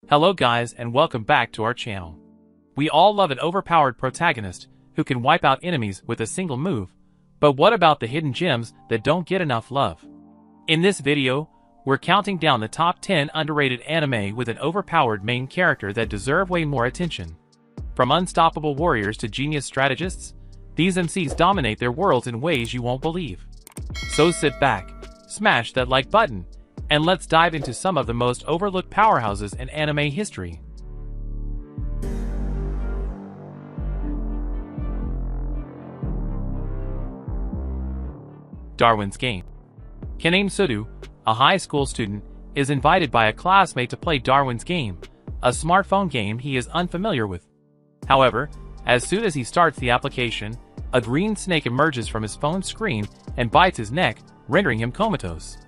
Hello guys and welcome back to our channel. We all love an overpowered protagonist who can wipe out enemies with a single move, but what about the hidden gems that don't get enough love? In this video, we're counting down the top 10 underrated anime with an overpowered main character that deserve way more attention. From unstoppable warriors to genius strategists, these MCs dominate their worlds in ways you won't believe. So sit back, smash that like button, and let's dive into some of the most overlooked powerhouses in anime history. Darwin's Game. Unnamed Sudu, a high school student, is invited by a classmate to play Darwin's Game, a smartphone game he is unfamiliar with. However, as soon as he starts the application, a green snake emerges from his phone screen and bites his neck, rendering him comatose.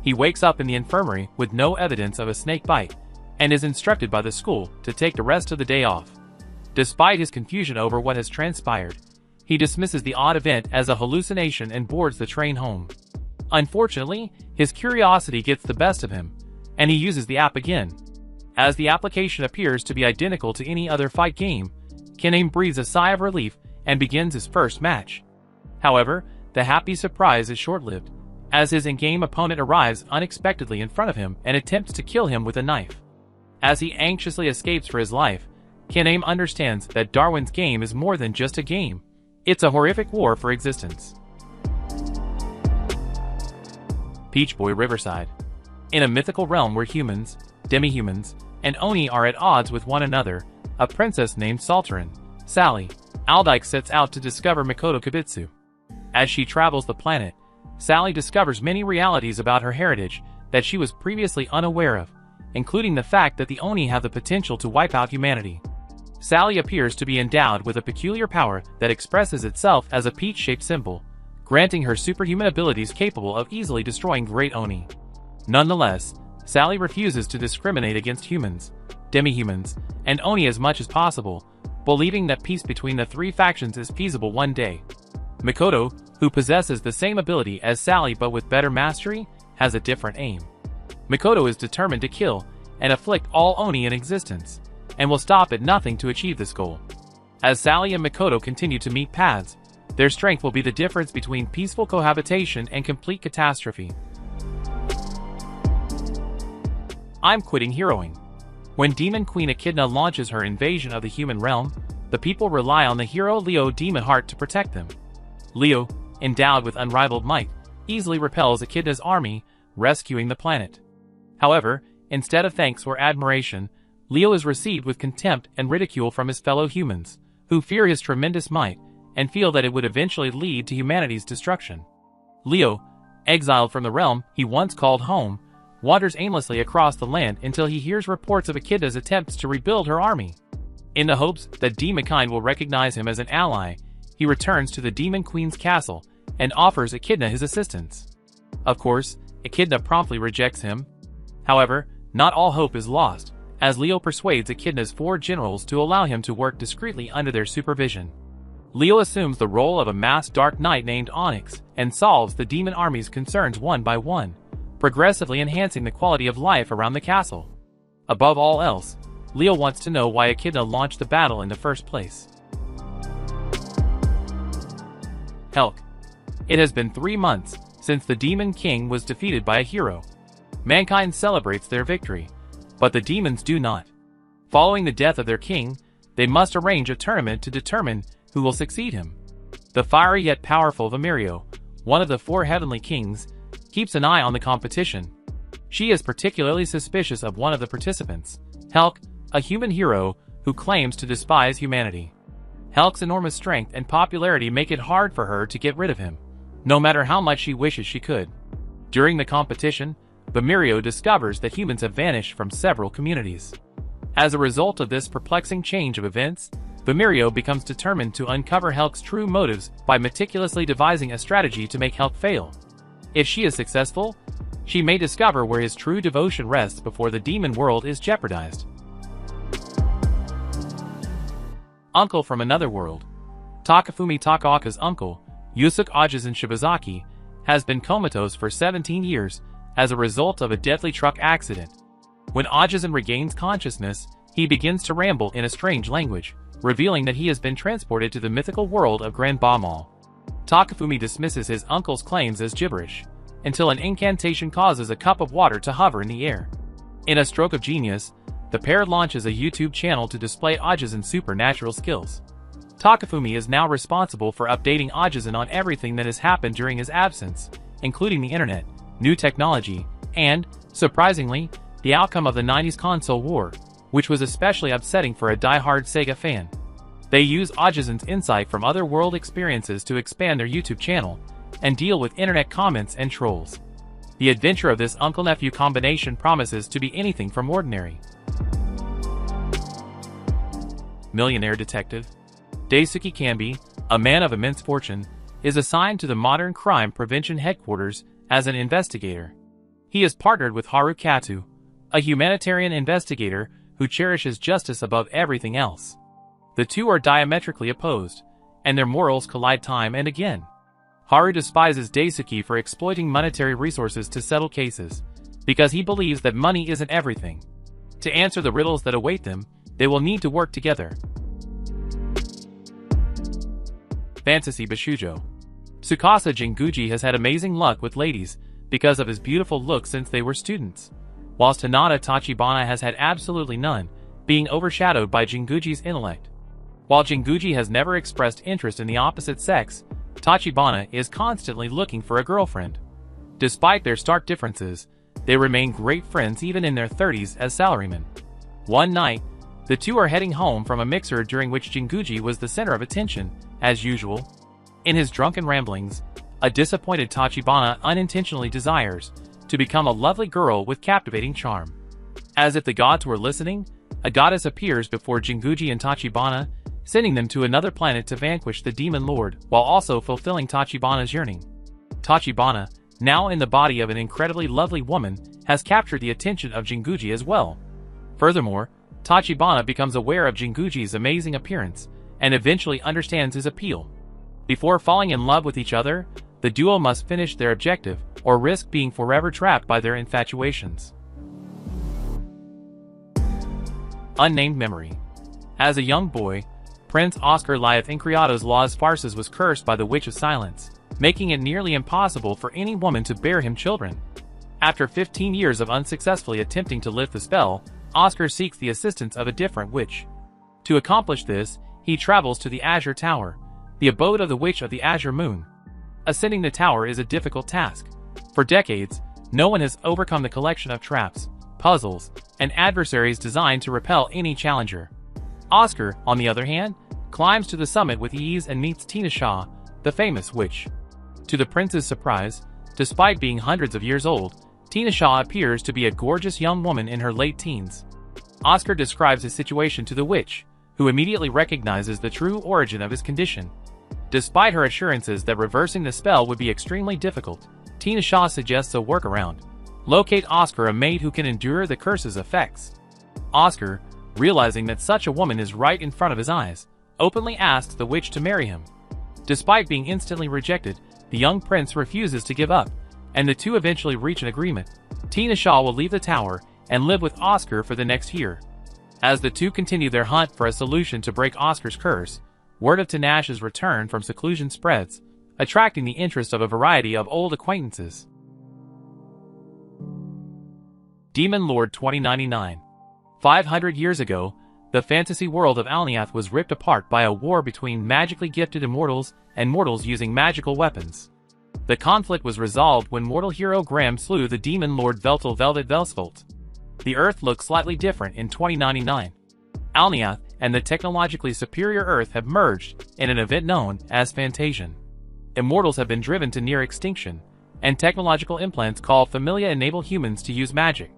He wakes up in the infirmary with no evidence of a snake bite, and is instructed by the school to take the rest of the day off. Despite his confusion over what has transpired, he dismisses the odd event as a hallucination and boards the train home. Unfortunately, his curiosity gets the best of him, and he uses the app again. As the application appears to be identical to any other fight game, Unnamed breathes a sigh of relief and begins his first match. However, the happy surprise is short-lived, as his in-game opponent arrives unexpectedly in front of him and attempts to kill him with a knife. As he anxiously escapes for his life, Unnamed understands that Darwin's Game is more than just a game. It's a horrific war for existence. Boy Riverside. In a mythical realm where humans, demi-humans, and Oni are at odds with one another, a princess named Salterin, Sally, Aldyke sets out to discover Mikoto Kibitsu. As she travels the planet, Sally discovers many realities about her heritage that she was previously unaware of, including the fact that the Oni have the potential to wipe out humanity. Sally appears to be endowed with a peculiar power that expresses itself as a peach-shaped symbol, granting her superhuman abilities capable of easily destroying great Oni. Nonetheless, Sally refuses to discriminate against humans, demi-humans, and Oni as much as possible, believing that peace between the three factions is feasible one day. Mikoto, who possesses the same ability as Sally but with better mastery, has a different aim. Mikoto is determined to kill and afflict all Oni in existence, and will stop at nothing to achieve this goal. As Sally and Mikoto continue to meet paths, their strength will be the difference between peaceful cohabitation and complete catastrophe. I'm quitting heroing. When Demon Queen Echidna launches her invasion of the human realm, the people rely on the hero Leo Demon Heart to protect them. Leo, endowed with unrivaled might, easily repels Echidna's army, rescuing the planet. However, instead of thanks or admiration, Leo is received with contempt and ridicule from his fellow humans, who fear his tremendous might and feel that it would eventually lead to humanity's destruction. Leo, exiled from the realm he once called home, wanders aimlessly across the land until he hears reports of Echidna's attempts to rebuild her army. In the hopes that demonkind will recognize him as an ally, he returns to the Demon Queen's castle and offers Echidna his assistance. Of course, Echidna promptly rejects him. However, not all hope is lost, as Leo persuades Echidna's 4 generals to allow him to work discreetly under their supervision. Leo assumes the role of a masked Dark Knight named Onyx and solves the demon army's concerns one by one, progressively enhancing the quality of life around the castle. Above all else, Leo wants to know why Echidna launched the battle in the first place. Helck. It has been 3 months since the Demon King was defeated by a hero. Mankind celebrates their victory, but the demons do not. Following the death of their king, they must arrange a tournament to determine who will succeed him. The fiery yet powerful Vamirio, one of the 4 heavenly kings, keeps an eye on the competition. She is particularly suspicious of one of the participants, Helck, a human hero who claims to despise humanity. Helck's enormous strength and popularity make it hard for her to get rid of him, no matter how much she wishes she could. During the competition, Vamirio discovers that humans have vanished from several communities. As a result of this perplexing change of events, Vamirio becomes determined to uncover Helck's true motives by meticulously devising a strategy to make Helck fail. If she is successful, she may discover where his true devotion rests before the demon world is jeopardized. Uncle from Another World. Takafumi Takaoka's uncle, Yusuke Ajisen Shibazaki, has been comatose for 17 years as a result of a deadly truck accident. When Ajisen regains consciousness, he begins to ramble in a strange language, revealing that he has been transported to the mythical world of Grand Ba Mall. Takafumi dismisses his uncle's claims as gibberish, until an incantation causes a cup of water to hover in the air. In a stroke of genius, the pair launches a YouTube channel to display Ajisen's supernatural skills. Takafumi is now responsible for updating Ajisen on everything that has happened during his absence, including the internet, new technology, and, surprisingly, the outcome of the 90s console war, which was especially upsetting for a die-hard Sega fan. They use Ajisen's insight from other world experiences to expand their YouTube channel, and deal with internet comments and trolls. The adventure of this uncle-nephew combination promises to be anything from ordinary. Millionaire Detective. Daisuke Kambi, a man of immense fortune, is assigned to the Modern Crime Prevention Headquarters as an investigator. He is partnered with Haru Kato, a humanitarian investigator who cherishes justice above everything else. The two are diametrically opposed, and their morals collide time and again. Haru despises Daisuke for exploiting monetary resources to settle cases, because he believes that money isn't everything. To answer the riddles that await them, they will need to work together. Fantasy Bishoujo. Tsukasa Jinguji has had amazing luck with ladies because of his beautiful looks since they were students, whilst Hinata Tachibana has had absolutely none, being overshadowed by Jinguji's intellect. While Jinguji has never expressed interest in the opposite sex, Tachibana is constantly looking for a girlfriend. Despite their stark differences, they remain great friends even in their 30s as salarymen. One night, the two are heading home from a mixer during which Jinguji was the center of attention, as usual. In his drunken ramblings, a disappointed Tachibana unintentionally desires to become a lovely girl with captivating charm. As if the gods were listening, a goddess appears before Jinguji and Tachibana, sending them to another planet to vanquish the demon lord while also fulfilling Tachibana's yearning. Tachibana, now in the body of an incredibly lovely woman, has captured the attention of Jinguji as well. Furthermore, Tachibana becomes aware of Jinguji's amazing appearance and eventually understands his appeal. Before falling in love with each other, the duo must finish their objective or risk being forever trapped by their infatuations. Unnamed Memory. As a young boy, Prince Oscar Lieth Incriado's Las Farces was cursed by the Witch of Silence, making it nearly impossible for any woman to bear him children. After 15 years of unsuccessfully attempting to lift the spell, Oscar seeks the assistance of a different witch. To accomplish this, he travels to the Azure Tower, the abode of the Witch of the Azure Moon. Ascending the tower is a difficult task. For decades, no one has overcome the collection of traps, puzzles, and adversaries designed to repel any challenger. Oscar, on the other hand, climbs to the summit with ease and meets Tina Shaw, the famous witch. To the prince's surprise, despite being hundreds of years old, Tina Shaw appears to be a gorgeous young woman in her late teens. Oscar describes his situation to the witch, who immediately recognizes the true origin of his condition. Despite her assurances that reversing the spell would be extremely difficult, Tina Shaw suggests a workaround: locate Oscar a maid who can endure the curse's effects. Oscar, realizing that such a woman is right in front of his eyes, openly asks the witch to marry him. Despite being instantly rejected, the young prince refuses to give up, and the two eventually reach an agreement. Tina Shaw will leave the tower and live with Oscar for the next year. As the two continue their hunt for a solution to break Oscar's curse, word of Tinashe's return from seclusion spreads, attracting the interest of a variety of old acquaintances. Demon Lord 2099. 500 years ago, the fantasy world of Alniath was ripped apart by a war between magically gifted immortals and mortals using magical weapons. The conflict was resolved when mortal hero Graham slew the demon lord Veltal Velvet Velsvolt. The Earth looks slightly different in 2099. Alniath and the technologically superior Earth have merged in an event known as Phantasian. Immortals have been driven to near extinction, and technological implants called Familia enable humans to use magic.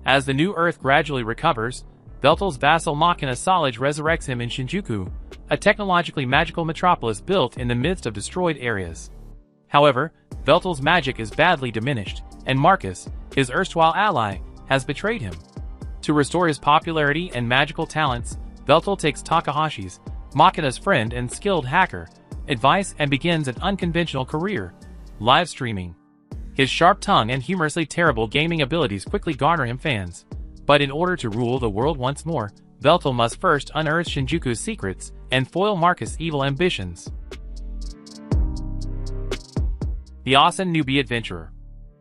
As the new Earth gradually recovers, Veltal's vassal Machina Solage resurrects him in Shinjuku, a technologically magical metropolis built in the midst of destroyed areas. However, Veltal's magic is badly diminished, and Marcus, his erstwhile ally, has betrayed him. To restore his popularity and magical talents, Veltal takes Takahashi's, Machina's friend and skilled hacker, advice and begins an unconventional career: live streaming. His sharp tongue and humorously terrible gaming abilities quickly garner him fans, But in order to rule the world once more, Veltal must first unearth Shinjuku's secrets and foil Marcus' evil ambitions. The Ossan Newbie adventurer.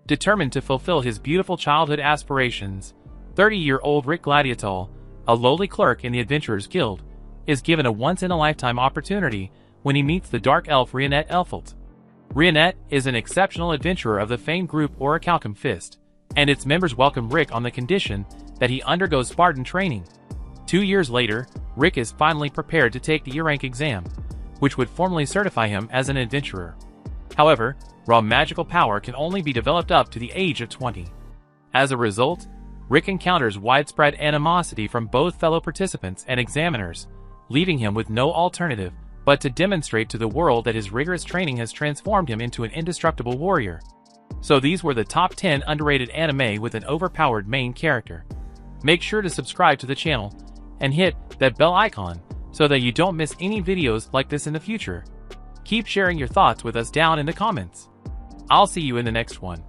Determined to fulfill his beautiful childhood aspirations, 30-year-old Rick Gladiator, a lowly clerk in the Adventurers Guild, is given a once-in-a-lifetime opportunity when he meets the dark elf Rionette Elfelt. Rionette is an exceptional adventurer of the famed group Orichalcum Fist, and its members welcome Rick on the condition that he undergoes Spartan training. 2 years later, Rick is finally prepared to take the E-Rank exam, which would formally certify him as an adventurer. However, raw magical power can only be developed up to the age of 20. As a result, Rick encounters widespread animosity from both fellow participants and examiners, leaving him with no alternative but to demonstrate to the world that his rigorous training has transformed him into an indestructible warrior. So these were the top 10 underrated anime with an overpowered main character. Make sure to subscribe to the channel and hit that bell icon so that you don't miss any videos like this in the future. Keep sharing your thoughts with us down in the comments. I'll see you in the next one.